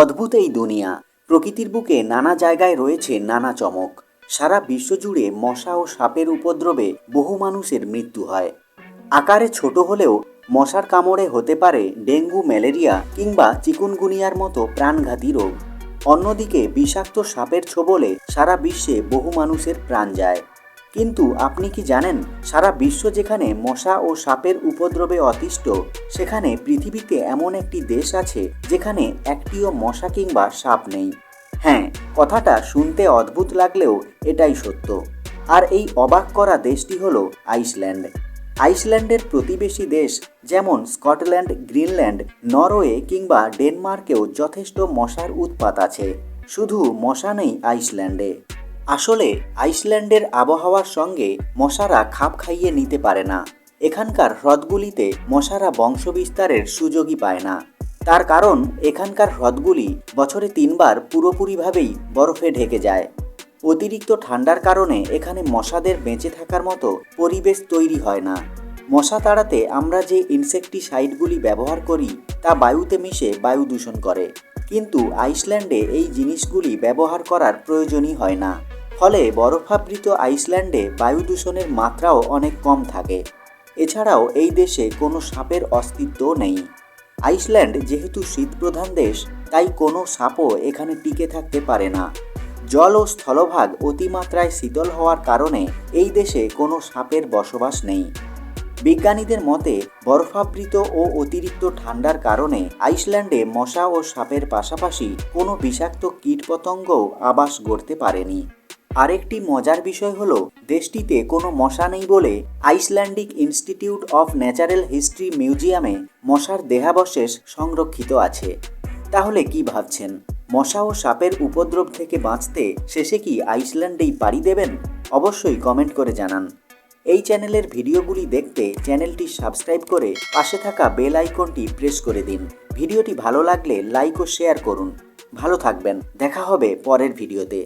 অদ্ভুত এই দুনিয়া। প্রকৃতির বুকে নানা জায়গায় রয়েছে নানা চমক। সারা বিশ্বজুড়ে মশা ও সাপের উপদ্রবে বহু মানুষের মৃত্যু হয়। আকারে ছোট হলেও মশার কামড়ে হতে পারে ডেঙ্গু, ম্যালেরিয়া কিংবা চিকুনগুনিয়ার মতো প্রাণঘাতী রোগ। অন্যদিকে বিষাক্ত সাপের ছোবলে সারা বিশ্বে বহু মানুষের প্রাণ যায়। কিন্তু আপনি কি জানেন, সারা বিশ্ব যেখানে মশা ও সাপের উপদ্রবে অতিষ্ঠ, সেখানে পৃথিবীতে এমন একটি দেশ আছে যেখানে একটিও মশা কিংবা সাপ নেই। হ্যাঁ, কথাটা শুনতে অদ্ভুত লাগলেও এটাই সত্য। আর এই অবাক করা দেশটি হলো আইসল্যান্ড। আইসল্যান্ডের প্রতিবেশী দেশ যেমন স্কটল্যান্ড, গ্রিনল্যান্ড, নরওয়ে কিংবা ডেনমার্কেও যথেষ্ট মশার উৎপাত আছে। শুধু মশা নেই আইসল্যান্ডে। আসলে আইসল্যান্ডের আবহাওয়ার সঙ্গে মশারা খাপ খাইয়ে নিতে পারে না। এখানকার হ্রদগুলিতে মশারা বংশবিস্তারের সুযোগই পায় না। তার কারণ এখানকার হ্রদগুলি বছরে 3 বার পুরোপুরিভাবেই বরফে ঢেকে যায়। অতিরিক্ত ঠান্ডার কারণে এখানে মশাদের বেঁচে থাকার মতো পরিবেশ তৈরি হয় না। মশা তাড়াতে আমরা যে ইনসেকটিসাইডগুলি ব্যবহার করি তা বায়ুতে মিশে বায়ু দূষণ করে, কিন্তু আইসল্যান্ডে এই জিনিসগুলি ব্যবহার করার প্রয়োজনই হয় না। ফলে বরফাবৃত আইসল্যান্ডে বায়ু দূষণের মাত্রাও অনেক কম থাকে। এছাড়াও এই দেশে কোনো সাপের অস্তিত্বও নেই। আইসল্যান্ড যেহেতু শীতপ্রধান দেশ, তাই কোনো সাপও এখানে টিকে থাকতে পারে না। জল ও স্থলভাগ অতিমাত্রায় শীতল হওয়ার কারণে এই দেশে কোনো সাপের বসবাস নেই। বিজ্ঞানীদের মতে বরফাবৃত ও অতিরিক্ত ঠান্ডার কারণে আইসল্যান্ডে মশা ও সাপের পাশাপাশি কোনো বিষাক্ত কীটপতঙ্গও আবাস গড়তে পারেনি। আরেকটি মজার বিষয় হলো, দেশটিতে কোনো মশা নেই বলে Icelandic institute of natural history মিউজিয়ামে মশার দেহাবশেষ সংরক্ষিত আছে। তাহলে কি ভাবছেন, মশা ও সাপের উপদ্রব থেকে বাঁচতে শেষে কি আইসল্যান্ডেই পাড়ি দেবেন? অবশ্যই কমেন্ট করে জানান। এই চ্যানেলের ভিডিওগুলি দেখতে চ্যানেলটি সাবস্ক্রাইব করে পাশে থাকা বেল আইকনটি প্রেস করে দিন। ভিডিওটি ভালো লাগলে লাইক ও শেয়ার করুন। ভালো থাকবেন, দেখা হবে পরের ভিডিওতে।